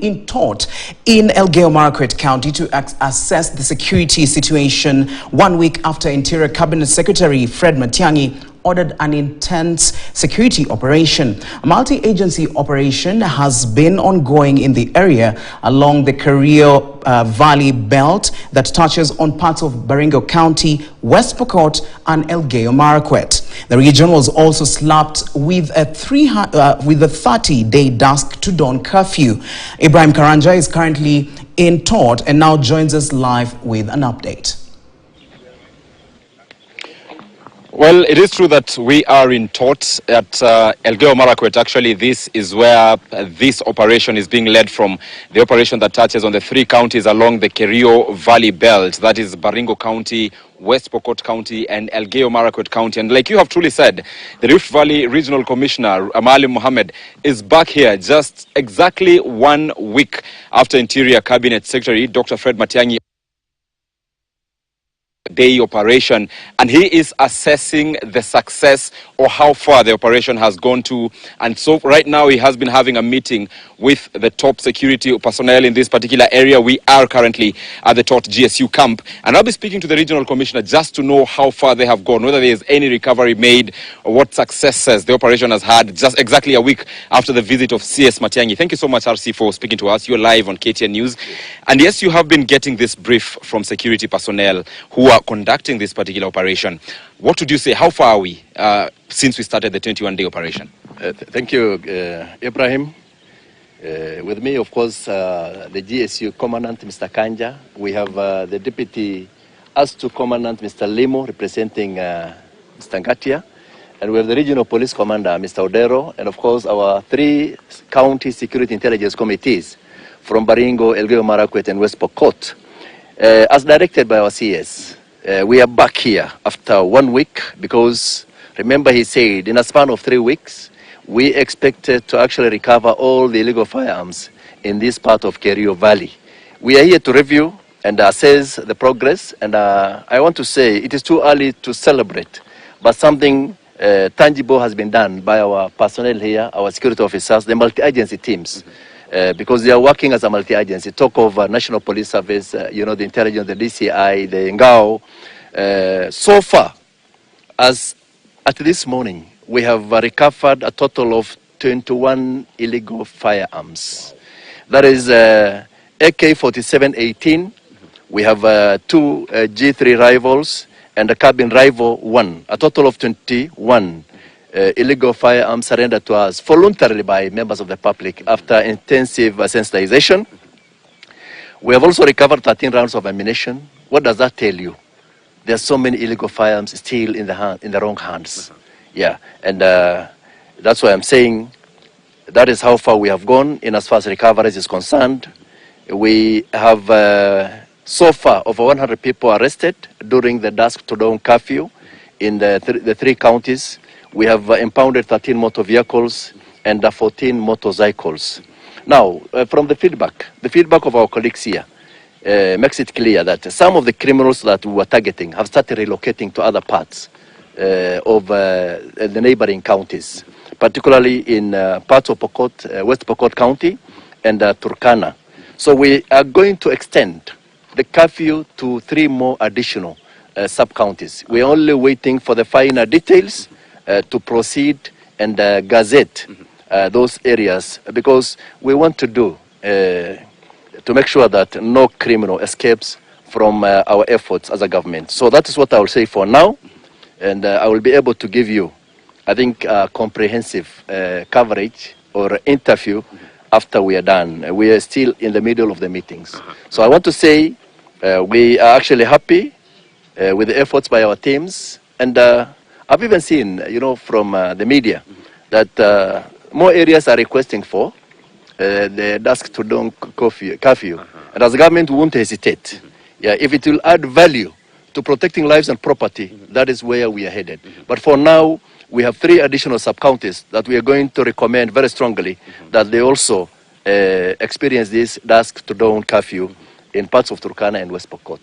in tort in Marakwet County to assess the security situation 1 week after Interior Cabinet Secretary Fred Matiang'i ordered an intense security operation. A multi-agency operation has been ongoing in the area along the Kerio Valley belt that touches on parts of Baringo County, West Pokot and Marakwet. The region was also slapped with a 30-day dusk to dawn curfew. Ibrahim Karanja is currently in tort and now joins us live with an update. Well, it is true that we are in tort at Marakwet. Actually, this is where this operation is being led from, the operation that touches on the 3 counties along the Kerio Valley belt. That is Baringo County, West Pokot County and Marakwet County. And like you have truly said, the Rift Valley Regional Commissioner, Amali Mohammed, is back here just exactly 1 week after Interior Cabinet Secretary Dr. Fred Matiang'i day operation, and he is assessing the success or how far the operation has gone to. And so right now he has been having a meeting with the top security personnel in this particular area. We are currently at the Tot GSU camp, and I'll be speaking to the regional commissioner just to know how far they have gone, whether there is any recovery made or what successes the operation has had just exactly a week after the visit of CS Matiang'i. Thank you so much, RC, for speaking to us. You're live on KTN News. And yes, you have been getting this brief from security personnel who are conducting this particular operation. What would you say? How far are we since we started the 21-day operation? Thank you, Ibrahim. With me, of course, the GSU Commandant, Mr. Kanja. We have the Deputy AS2 Commandant, Mr. Limo, representing Mr. Ngatia. And we have the Regional Police Commander, Mr. Odero. And of course, our 3 county security intelligence committees from Baringo, Marakwet, and West Pokot. As directed by our CS, we are back here after 1 week because, remember, he said in a span of 3 weeks, we expected to actually recover all the illegal firearms in this part of Kerio Valley. We are here to review and assess the progress, and I want to say it is too early to celebrate, but something tangible has been done by our personnel here, our security officers, the multi-agency teams. Because they are working as a multi-agency. Talk of National Police Service, you know, the intelligence, the DCI, the Ngao. So far, as at this morning, we have recovered a total of 21 illegal firearms. That is AK-47-18. We have 2 G3 rifles and a carbine rifle 1. A total of 21 illegal firearms surrendered to us voluntarily by members of the public after intensive sensitization. We have also recovered 13 rounds of ammunition. What does that tell you? There are so many illegal firearms still in the wrong hands. Yeah, and that's why I'm saying that is how far we have gone in as far as recovery is concerned. We have so far over 100 people arrested during the dusk to dawn curfew in the 3 counties. We have impounded 13 motor vehicles and 14 motorcycles. Now, from the feedback of our colleagues here makes it clear that some of the criminals that we were targeting have started relocating to other parts of the neighboring counties, particularly in parts of Pokot, West Pokot County and Turkana. So we are going to extend the curfew to 3 more additional sub-counties. We're only waiting for the final details to proceed and gazette those areas, because we want to do to make sure that no criminal escapes from our efforts as a government. So that is what I will say for now, and I will be able to give you, I think, comprehensive coverage or interview after we are done. We are still in the middle of the meetings. So I want to say we are actually happy with the efforts by our teams, and I've even seen, you know, from the media that more areas are requesting for the dusk to dawn curfew. And as a government, we won't hesitate. Yeah, if it will add value to protecting lives and property, that is where we are headed. But for now, we have 3 additional sub-counties that we are going to recommend very strongly that they also experience this dusk to dawn curfew in parts of Turkana and West Pokot.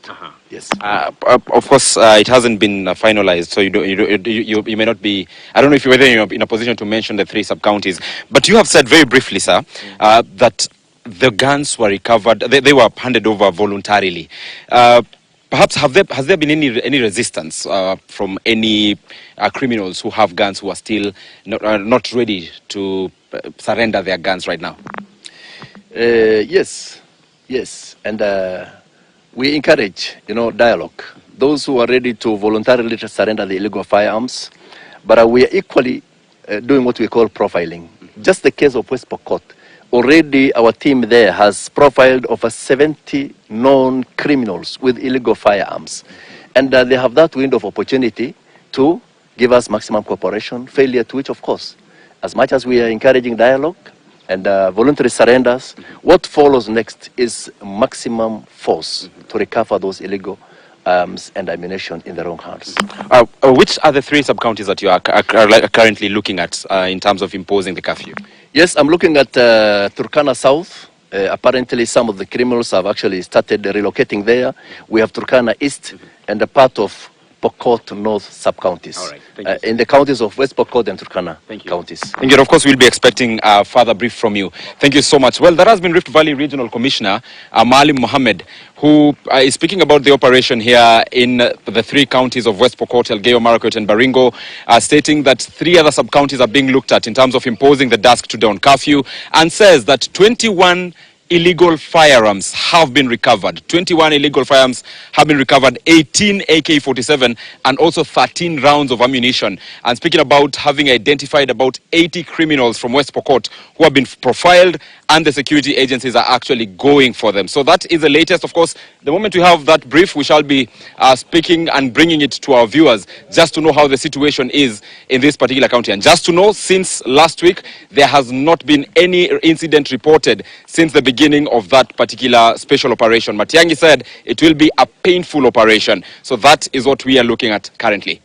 Yes. Of course, it hasn't been finalized, so you may not be. I don't know if you're in a position to mention the 3 sub-counties, but you have said very briefly, sir, that the guns were recovered. They were handed over voluntarily. Perhaps has there been any resistance from any criminals who have guns who are still not ready to surrender their guns right now? Yes, and we encourage, dialogue. Those who are ready to voluntarily surrender the illegal firearms, but we are equally doing what we call profiling. Just the case of West Pokot, already our team there has profiled over 70 known criminals with illegal firearms, and they have that window of opportunity to give us maximum cooperation, failure to which, of course, as much as we are encouraging dialogue and voluntary surrenders, what follows next is maximum force to recover those illegal arms and ammunition in the wrong hands. Which are the 3 sub-counties that you are currently looking at in terms of imposing the curfew? Yes, I'm looking at Turkana South. Apparently, some of the criminals have actually started relocating there. We have Turkana East and a part of Pokot North sub-counties. All right. Thank you. In the counties of West Pokot and Turkana counties. Thank you. Of course, we'll be expecting a further brief from you. Thank you so much. Well, there has been Rift Valley Regional Commissioner Maalim Mohammed, who is speaking about the operation here in the 3 counties of West Pokot, Elgeyo Marakwet and Baringo, stating that 3 other sub-counties are being looked at in terms of imposing the dusk to dawn curfew, and says that 21 illegal firearms have been recovered. 21 illegal firearms have been recovered, 18 AK-47 and also 13 rounds of ammunition. And speaking about having identified about 80 criminals from West Pokot who have been profiled, and the security agencies are actually going for them. So that is the latest. Of course, the moment we have that brief, we shall be speaking and bringing it to our viewers just to know how the situation is in this particular county. And just to know, since last week, there has not been any incident reported since the beginning of that particular special operation. Matiang'i said it will be a painful operation. So that is what we are looking at currently.